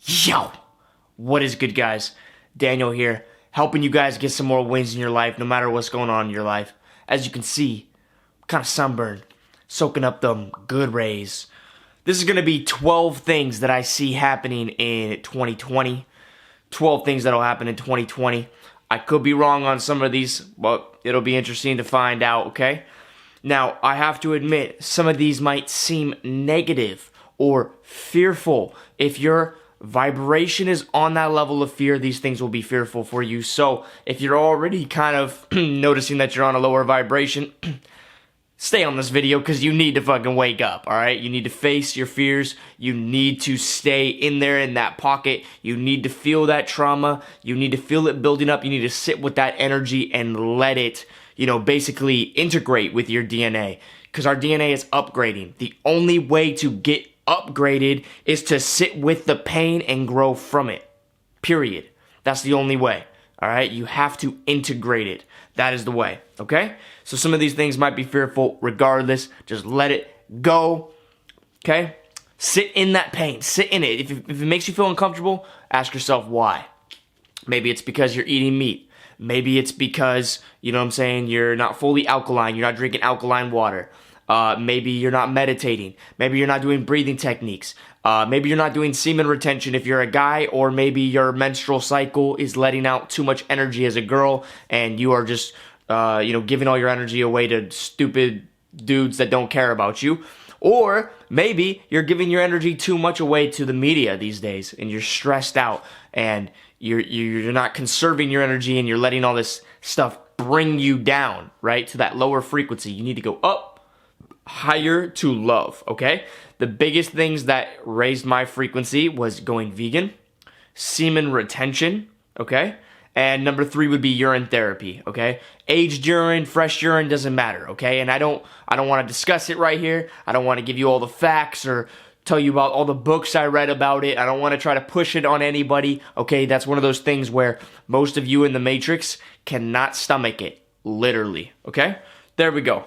Yo! What is good, guys? Daniel here, helping you guys get some more wins in your life, no matter what's going on in your life. As you can see, I'm kind of sunburned, soaking up them good rays. This is going to be 12 things that I see happening in 2020. 12 things that'll happen in 2020. I could be wrong on some of these, but it'll be interesting to find out, okay? Now, I have to admit, some of these might seem negative or fearful. If your vibration is on that level of fear, these things will be fearful for you. So, if you're already kind of noticing that you're on a lower vibration, stay on this video because you need to fucking wake up, alright? You need to face your fears. You need to stay in there in that pocket. You need to feel that trauma. You need to feel it building up. You need to sit with that energy and let it, basically integrate with your DNA. Because our DNA is upgrading. The only way to get upgraded is to sit with the pain and grow from it. Period. That's the only way. Alright? You have to integrate it. That is the way. Okay? So some of these things might be fearful. Regardless, just let it go. Okay? Sit in that pain. Sit in it. If it makes you feel uncomfortable, ask yourself why. Maybe it's because you're eating meat. Maybe it's because, you're not fully alkaline. You're not drinking alkaline water. Maybe you're not meditating. Maybe you're not doing breathing techniques. Maybe you're not doing semen retention if you're a guy, or maybe your menstrual cycle is letting out too much energy as a girl, and you are just, giving all your energy away to stupid dudes that don't care about you. Or maybe you're giving your energy too much away to the media these days, and you're stressed out, and you're not conserving your energy, and you're letting all this stuff bring you down, right, to that lower frequency. You need to go up higher to love, okay? The biggest things that raised my frequency was going vegan, semen retention, okay? And number 3 would be urine therapy, okay? Aged urine, fresh urine, doesn't matter, okay? And I don't want to discuss it right here. I don't want to give you all the facts or tell you about all the books I read about it. I don't want to try to push it on anybody, okay? That's one of those things where most of you in the Matrix cannot stomach it, literally, okay? There we go.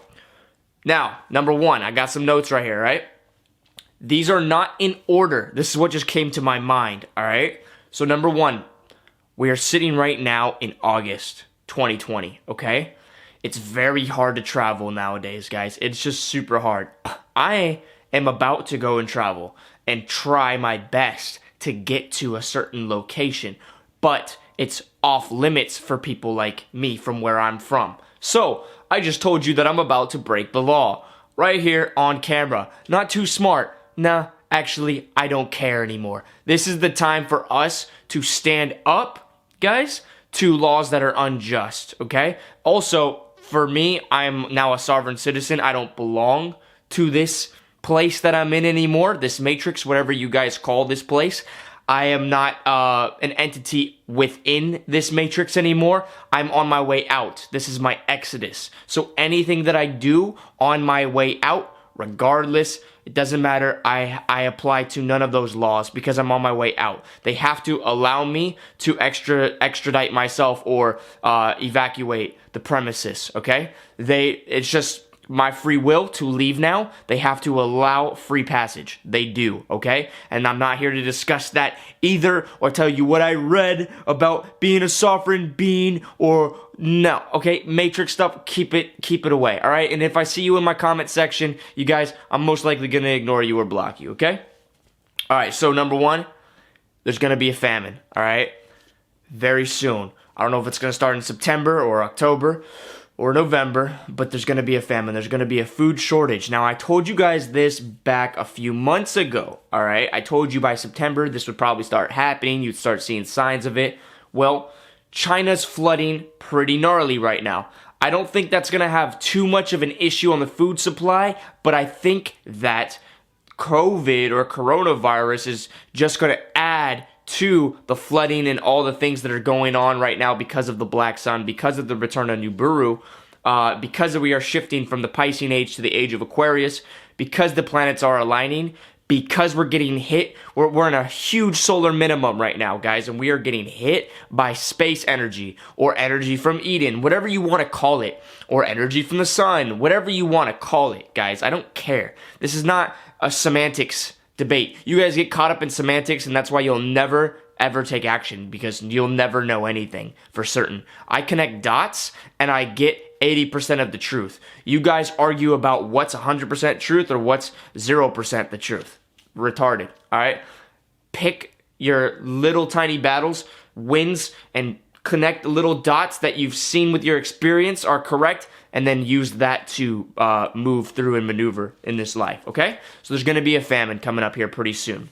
Now, number 1, I got some notes right here, right? These are not in order. This is what just came to my mind, all right? So number 1, we are sitting right now in August 2020, okay? It's very hard to travel nowadays, guys. It's just super hard. I am about to go and travel and try my best to get to a certain location, but it's off limits for people like me from where I'm from. So, I just told you that I'm about to break the law. Right here on camera. Not too smart. Nah, actually, I don't care anymore. This is the time for us to stand up, guys, to laws that are unjust, okay? Also, for me, I'm now a sovereign citizen. I don't belong to this place that I'm in anymore. This matrix, whatever you guys call this place. I am not an entity within this matrix anymore. I'm on my way out. This is my exodus. So anything that I do on my way out, regardless, it doesn't matter. I apply to none of those laws because I'm on my way out. They have to allow me to extradite myself or evacuate the premises, okay? It's just my free will to leave now. They have to allow free passage. They do, okay? And I'm not here to discuss that either or tell you what I read about being a sovereign being or no, okay? Matrix stuff, keep it away, all right? And if I see you in my comment section, you guys, I'm most likely going to ignore you or block you, okay? All right, so number 1, there's going to be a famine, all right? Very soon. I don't know if it's going to start in September or October or November, but there's going to be a famine. There's going to be a food shortage. Now, I told you guys this back a few months ago, all right? I told you by September this would probably start happening. You'd start seeing signs of it. Well, China's flooding pretty gnarly right now. I don't think that's going to have too much of an issue on the food supply, but I think that COVID or coronavirus is just going to add to the flooding and all the things that are going on right now because of the black sun, because of the return of Nibiru, because we are shifting from the Piscean age to the age of Aquarius, because the planets are aligning, because we're getting hit. We're in a huge solar minimum right now, guys, and we are getting hit by space energy or energy from Eden, whatever you want to call it, or energy from the sun, whatever you want to call it, guys. I don't care. This is not a semantics debate. You guys get caught up in semantics, and that's why you'll never ever take action, because you'll never know anything for certain. I connect dots and I get 80% of the truth. You guys argue about what's 100% truth or what's 0% the truth. Retarded. All right? Pick your little tiny battles, wins, and connect the little dots that you've seen with your experience are correct, and then use that to move through and maneuver in this life, okay? So there's going to be a famine coming up here pretty soon.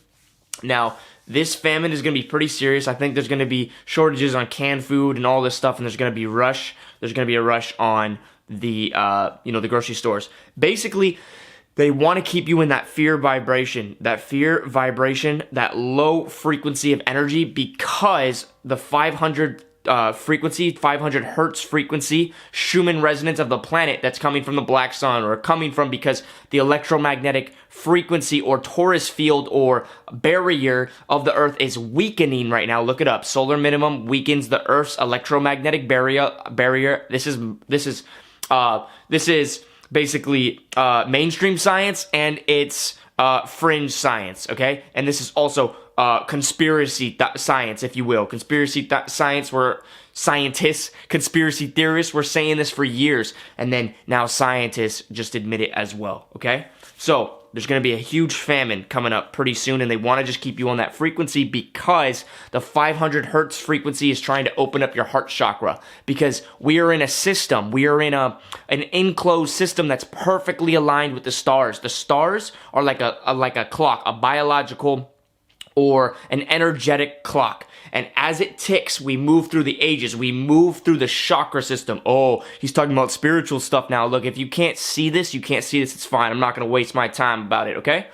Now, this famine is going to be pretty serious. I think there's going to be shortages on canned food and all this stuff, and there's going to be a rush on the the grocery stores. Basically, they want to keep you in that fear vibration, that low frequency of energy, because the 500 hertz frequency, Schumann resonance of the planet that's coming from the black sun, or coming from because the electromagnetic frequency or torus field or barrier of the earth is weakening right now. Look it up. Solar minimum weakens the earth's electromagnetic barrier. This is basically mainstream science, and it's fringe science, okay? And this is also conspiracy science, if you will. Conspiracy science, where scientists, conspiracy theorists were saying this for years, and then now scientists just admit it as well, okay? So there's going to be a huge famine coming up pretty soon, and they want to just keep you on that frequency, because the 500 hertz frequency is trying to open up your heart chakra, because we are in a system, we are in an enclosed system that's perfectly aligned with the stars. The stars are like a clock, a biological or an energetic clock. And as it ticks, we move through the ages. We move through the chakra system. Oh, he's talking about spiritual stuff now. Look, if you can't see this, it's fine. I'm not going to waste my time about it, okay?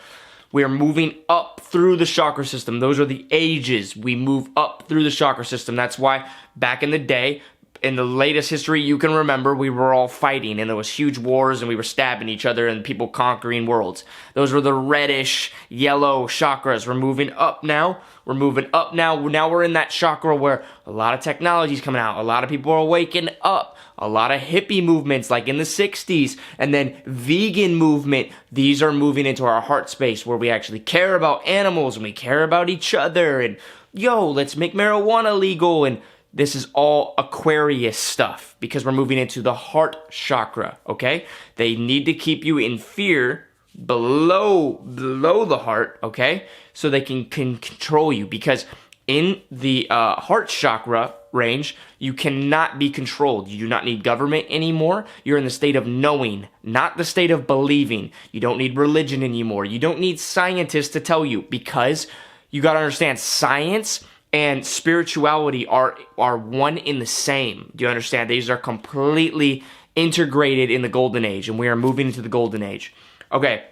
We are moving up through the chakra system. Those are the ages. We move up through the chakra system. That's why back in the day, in the latest history you can remember, we were all fighting, and there was huge wars, and we were stabbing each other, and people conquering worlds. Those were the reddish yellow chakras. We're moving up now. Now we're in that chakra where a lot of technology is coming out. A lot of people are waking up. A lot of hippie movements, like in the 60s, and then vegan movement. These are moving into our heart space, where we actually care about animals, and we care about each other, and let's make marijuana legal. And this is all Aquarius stuff, because we're moving into the heart chakra, okay? They need to keep you in fear below the heart, okay? So they can control you, because in the heart chakra range, you cannot be controlled. You do not need government anymore. You're in the state of knowing, not the state of believing. You don't need religion anymore. You don't need scientists to tell you, because you got to understand, science and spirituality are one in the same. Do you understand? These are completely integrated in the golden age, and we are moving into the golden age. Okay,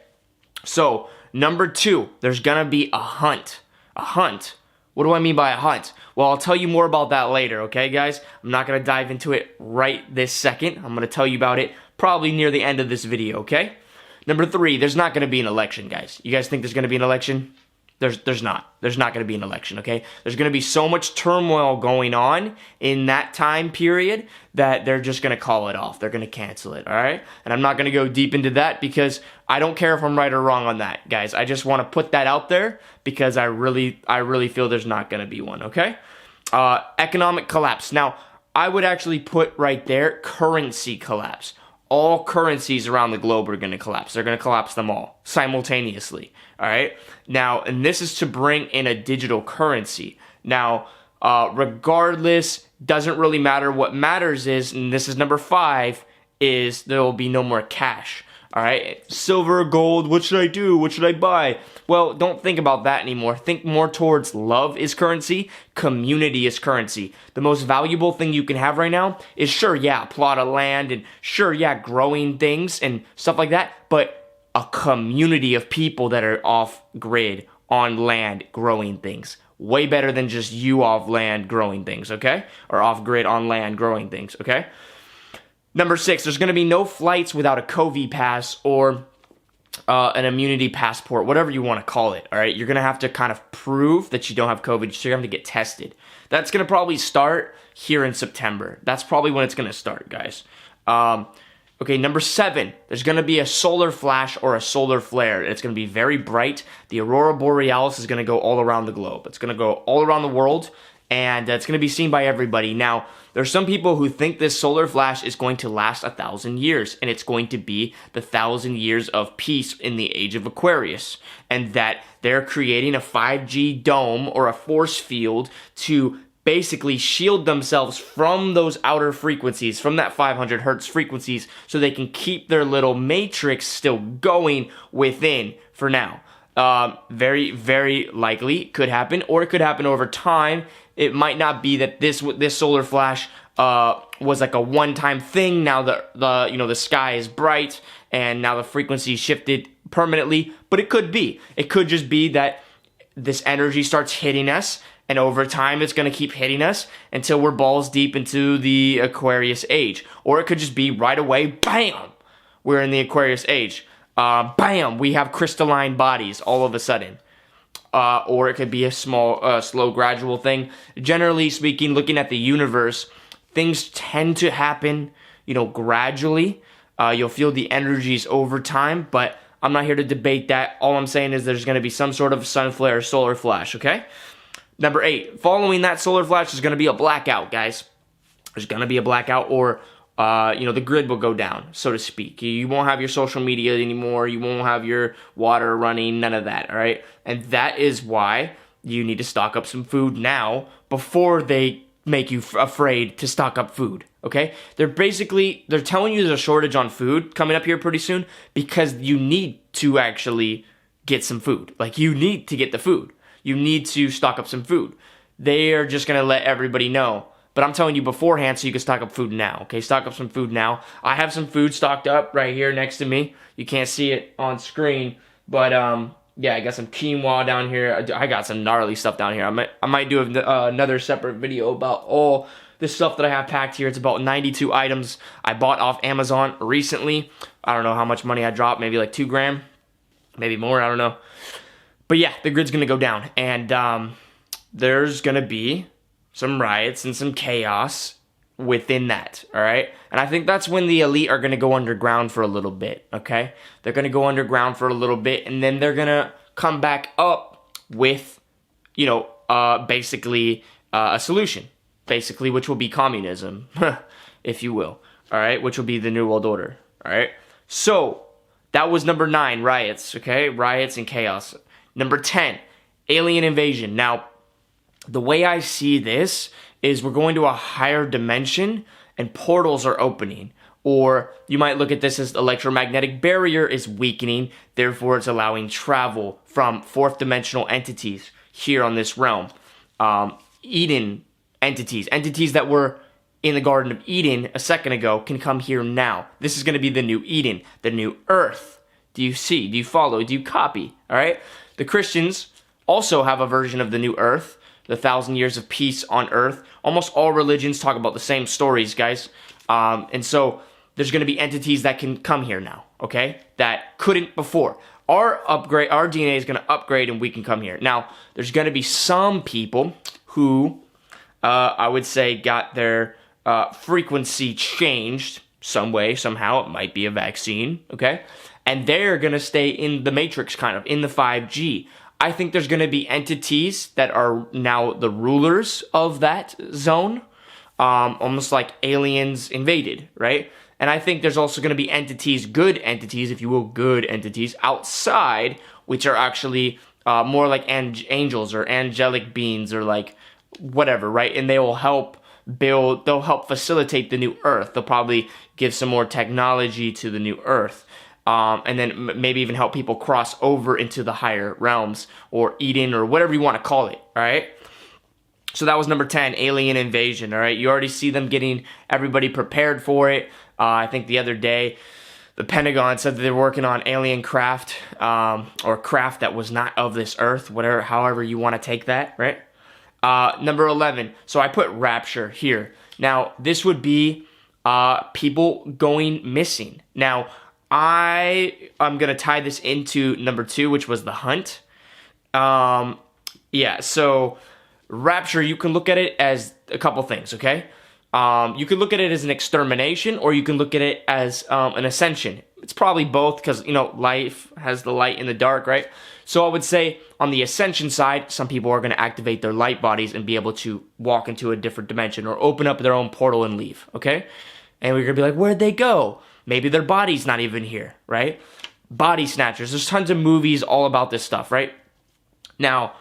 so number 2, there's gonna be a hunt. A hunt. What do I mean by a hunt? Well, I'll tell you more about that later, okay, guys? I'm not gonna dive into it right this second. I'm gonna tell you about it probably near the end of this video, okay? Number 3, there's not gonna be an election, guys. You guys think there's gonna be an election? There's not. There's not going to be an election, okay? There's going to be so much turmoil going on in that time period that they're just going to call it off. They're going to cancel it, all right? And I'm not going to go deep into that, because I don't care if I'm right or wrong on that, guys. I just want to put that out there, because I really feel there's not going to be one, okay? Economic collapse. Now, I would actually put right there currency collapse. All currencies around the globe are going to collapse. They're going to collapse them all simultaneously. All right. Now, and this is to bring in a digital currency. Now, regardless, doesn't really matter. What matters is, and this is number 5, is there will be no more cash. All right. Silver, gold. What should I do? What should I buy? Well, don't think about that anymore. Think more towards love is currency. Community is currency. The most valuable thing you can have right now is, sure, yeah, a plot of land, and sure, yeah, growing things and stuff like that, but a community of people that are off grid on land growing things. Way better than just you off land growing things, okay? Or off grid on land growing things, okay? Number 6, there's going to be no flights without a COVID pass or an immunity passport, whatever you want to call it, all right? You're going to have to kind of prove that you don't have COVID, so you're going to have to get tested. That's going to probably start here in September. That's probably when it's going to start, guys. Okay, number 7, there's going to be a solar flash or a solar flare. It's going to be very bright. The aurora borealis is going to go all around the globe. It's going to go all around the world, and it's going to be seen by everybody. Now, there's some people who think this solar flash is going to last 1,000 years, and it's going to be the 1,000 years of peace in the age of Aquarius, and that they're creating a 5G dome or a force field to basically shield themselves from those outer frequencies, from that 500 hertz frequencies, so they can keep their little matrix still going within for now. Very, very likely could happen, or it could happen over time. It might not be that this solar flash was like a one-time thing. Now the sky is bright and now the frequency shifted permanently, but it could be. It could just be that this energy starts hitting us, and over time it's going to keep hitting us until we're balls deep into the Aquarius age. Or it could just be right away, bam, we're in the Aquarius age. Bam, we have crystalline bodies all of a sudden. Or it could be a small, slow, gradual thing. Generally speaking, looking at the universe, things tend to happen, gradually. You'll feel the energies over time, but I'm not here to debate that. All I'm saying is there's going to be some sort of sun flare or solar flash, okay? Number 8, following that solar flash is going to be a blackout, guys. There's going to be a blackout, or the grid will go down, so to speak. You won't have your social media anymore. You won't have your water running, none of that, all right? And that is why you need to stock up some food now before they make you afraid to stock up food, okay? They're telling you there's a shortage on food coming up here pretty soon because you need to actually get some food. Like, you need to get the food. You need to stock up some food. They are just going to let everybody know. But I'm telling you beforehand so you can stock up food now, okay? Stock up some food now. I have some food stocked up right here next to me. You can't see it on screen, but yeah, I got some quinoa down here. I got some gnarly stuff down here. I might do another separate video about all this stuff that I have packed here. It's about 92 items I bought off Amazon recently. I don't know how much money I dropped, maybe like $2,000, maybe more, I don't know. But yeah, the grid's going to go down, and there's going to be some riots and some chaos within that, all right? And I think that's when the elite are going to go underground for a little bit, okay? They're going to go underground for a little bit, and then they're going to come back up with, basically a solution, basically, which will be communism, if you will, all right? Which will be the New World Order, all right? So that was number 9, riots, okay? Riots and chaos. Number 10, alien invasion. Now, the way I see this is we're going to a higher dimension and portals are opening. Or you might look at this as the electromagnetic barrier is weakening, therefore it's allowing travel from fourth dimensional entities here on this realm. Eden entities that were in the Garden of Eden a second ago can come here now. This is going to be the new Eden, the new earth. Do you see? Do you follow? Do you copy? All right? The Christians also have a version of the new earth, the 1,000 years of peace on earth. Almost all religions talk about the same stories, guys. And so there's going to be entities that can come here now, okay? That couldn't before. Our DNA is going to upgrade and we can come here. Now, there's going to be some people who, I would say, got their frequency changed some way, somehow. It might be a vaccine, okay? And they're going to stay in the matrix, kind of, in the 5G. I think there's going to be entities that are now the rulers of that zone, almost like aliens invaded, right? And I think there's also going to be entities, good entities, if you will, good entities outside, which are actually more like angels or angelic beings or like whatever, right? And they will help they'll help facilitate the new earth. They'll probably give some more technology to the new earth. And then maybe even help people cross over into the higher realms or Eden or whatever you want to call it, all right? So that was number 10, alien invasion, all right? You already see them getting everybody prepared for it. I think the other day, the Pentagon said that they're working on alien craft or craft that was not of this earth, however you want to take that, right? Number 11, so I put rapture here. Now, this would be people going missing. Now, I'm going to tie this into number 2, which was the hunt. Yeah, so rapture, you can look at it as a couple things, okay? You could look at it as an extermination, or you can look at it as an ascension. It's probably both because, life has the light and the dark, right? So I would say on the ascension side, some people are going to activate their light bodies and be able to walk into a different dimension or open up their own portal and leave, okay? And we're going to be like, where'd they go? Maybe their body's not even here, right? Body snatchers. There's tons of movies all about this stuff, right? Now,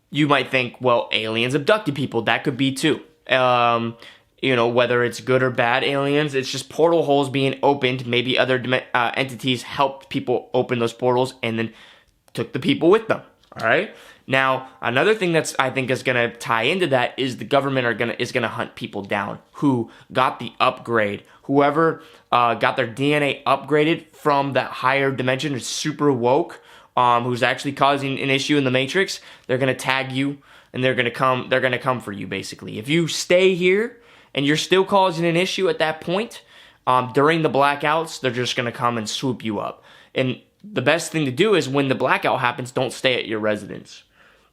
you might think, well, aliens abducted people. That could be too. Whether it's good or bad aliens, it's just portal holes being opened. Maybe other entities helped people open those portals and then took the people with them. All right. Now, another thing that's I think is going to tie into that is the government is going to hunt people down who got the upgrade. Whoever got their DNA upgraded from that higher dimension is super woke, who's actually causing an issue in the Matrix. They're going to tag you and they're going to come for you basically. If you stay here and you're still causing an issue at that point, during the blackouts, they're just going to come and swoop you up. And the best thing to do is when the blackout happens, don't stay at your residence.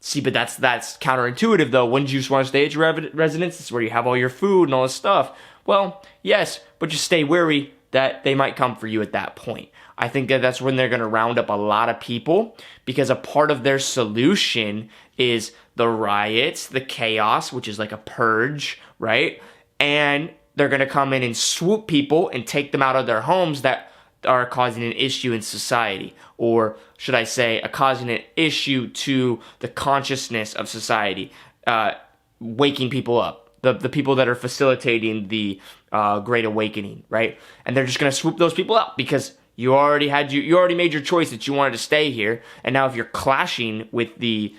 See, but that's counterintuitive though. Wouldn't you just want to stay at your residence? It's where you have all your food and all this stuff. Well, yes, but just stay wary that they might come for you at that point. I think that's when they're going to round up a lot of people because a part of their solution is the riots, the chaos, which is like a purge, right? And they're going to come in and swoop people and take them out of their homes that are causing an issue in society, or should I say, causing an issue to the consciousness of society, waking people up, the people that are facilitating the Great Awakening, right? And they're just going to swoop those people out because you already made your choice that you wanted to stay here, and now if you're clashing with the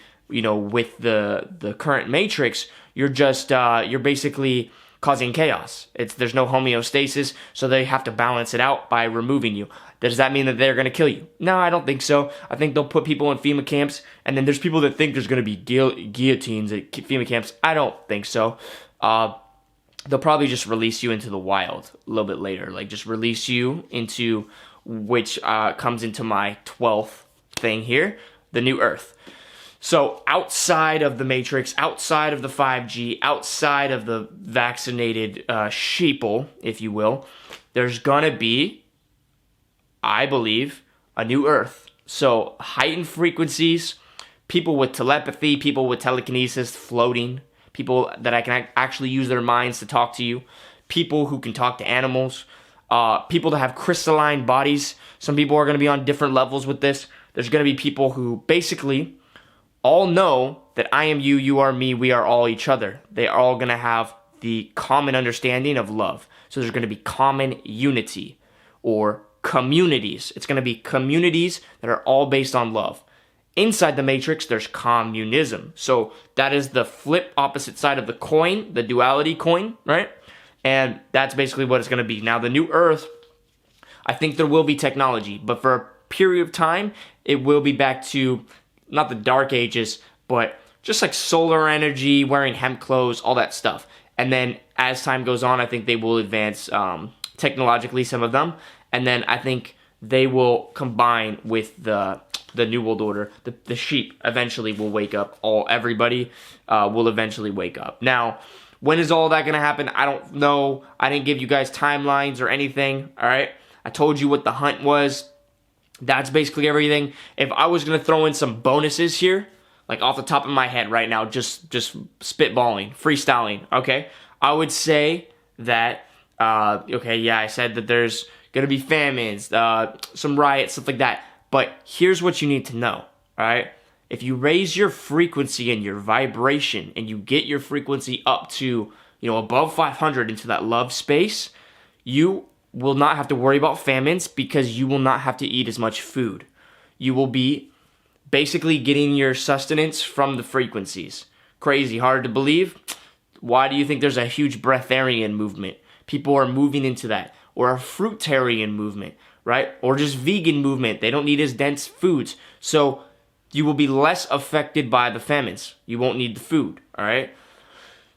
current Matrix, you're basically causing chaos. There's no homeostasis, so they have to balance it out by removing you. Does that mean that they're going to kill you? No, I don't think so. I think they'll put people in FEMA camps, and then there's people that think there's going to be guillotines at FEMA camps. I don't think so. They'll probably just release you into the wild a little bit later, like just release you into, which comes into my 12th thing here, the new Earth. So outside of the Matrix, outside of the 5G, outside of the vaccinated sheeple, if you will, there's going to be, I believe, a new Earth. So heightened frequencies, people with telepathy, people with telekinesis, floating, people that I can actually use their minds to talk to you, people who can talk to animals, people that have crystalline bodies. Some people are going to be on different levels with this. There's going to be people who basically all know that I am you, you are me, we are all each other. They are all going to have the common understanding of love. So there's going to be common unity or communities. It's going to be communities that are all based on love. Inside the Matrix, there's communism. So that is the flip opposite side of the coin, the duality coin, right? And that's basically what it's going to be. Now, the new Earth, I think there will be technology, but for a period of time, it will be back to not the dark ages, but just like solar energy, wearing hemp clothes, all that stuff. And then as time goes on, I think they will advance technologically, some of them. And then I think they will combine with the New World Order. The sheep eventually will wake up. Everybody will eventually wake up. Now, when is all that going to happen? I don't know. I didn't give you guys timelines or anything, all right? I told you what the hunt was. That's basically everything. If I was going to throw in some bonuses here, like off the top of my head right now, just spitballing, freestyling, okay? I would say that, I said that there's going to be famines, some riots, stuff like that. But here's what you need to know, all right? If you raise your frequency and your vibration and you get your frequency up to, above 500 into that love space, you will not have to worry about famines because you will not have to eat as much food. You will be basically getting your sustenance from the frequencies. Crazy, hard to believe. Why do you think there's a huge breatharian movement? People are moving into that. Or a fruitarian movement, right? Or just vegan movement. They don't need as dense foods. So you will be less affected by the famines. You won't need the food, all right?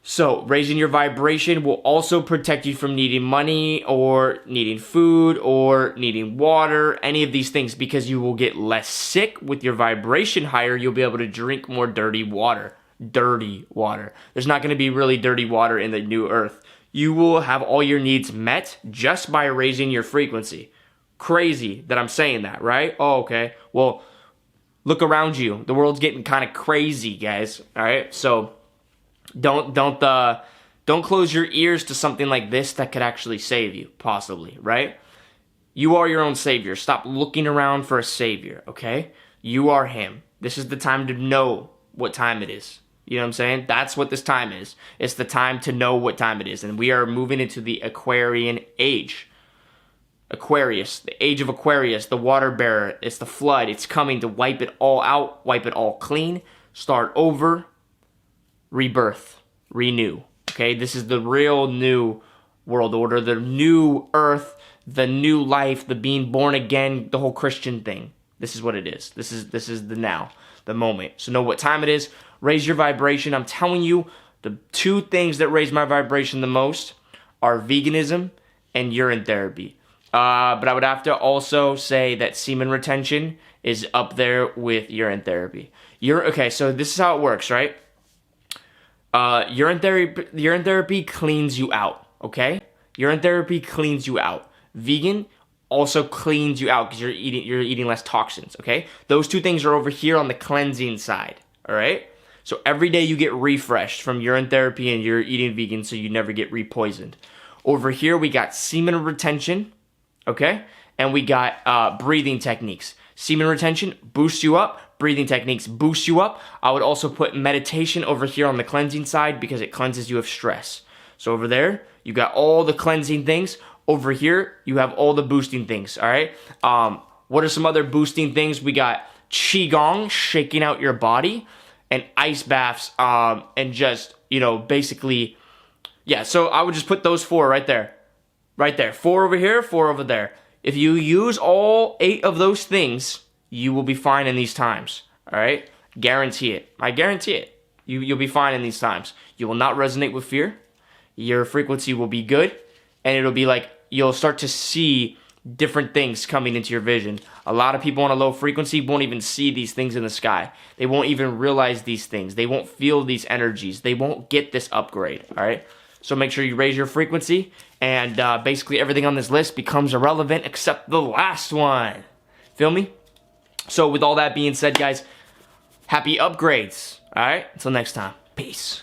So raising your vibration will also protect you from needing money or needing food or needing water, any of these things, because you will get less sick. With your vibration higher, you'll be able to drink more dirty water. Dirty water. There's not going to be really dirty water in the new Earth. You will have all your needs met just by raising your frequency. Crazy that I'm saying that, right? Oh, okay. Well, look around you. The world's getting kind of crazy, guys. All right? So don't close your ears to something like this that could actually save you, possibly, right? You are your own savior. Stop looking around for a savior, okay? You are him. This is the time to know what time it is. You know what I'm saying? That's what this time is. It's the time to know what time it is. And we are moving into the Aquarian age. Aquarius, the age of Aquarius, the water bearer. It's the flood. It's coming to wipe it all out, wipe it all clean, start over, rebirth, renew. Okay? This is the real new world order, the new earth, the new life, the being born again, the whole Christian thing. This is what it is. This is the now, the moment. So know what time it is. Raise your vibration. I'm telling you, the two things that raise my vibration the most are veganism and urine therapy. But I would have to also say that semen retention is up there with urine therapy. Okay, so this is how it works, right? Urine therapy cleans you out, okay? Urine therapy cleans you out. Vegan also cleans you out because you're eating less toxins, okay? Those two things are over here on the cleansing side, all right? So every day you get refreshed from urine therapy and you're eating vegan so you never get repoisoned. Over here we got semen retention, okay? And we got breathing techniques. Semen retention boosts you up. Breathing techniques boost you up. I would also put meditation over here on the cleansing side because it cleanses you of stress. So over there, you got all the cleansing things. Over here, you have all the boosting things, all right? What are some other boosting things? We got Qigong, shaking out your body, and ice baths, and just, basically, yeah, so I would just put those four right there. Right there. 4 over here, 4 over there. If you use all 8 of those things, you will be fine in these times, all right? Guarantee it. I guarantee it. You'll be fine in these times. You will not resonate with fear. Your frequency will be good, and it'll be like you'll start to see different things coming into your vision. A lot of people on a low frequency won't even see these things in the sky. They won't even realize these things. They won't feel these energies. They won't get this upgrade, all right? So make sure you raise your frequency, and basically everything on this list becomes irrelevant except the last one. Feel me? So with all that being said, guys, happy upgrades, all right? Until next time, peace.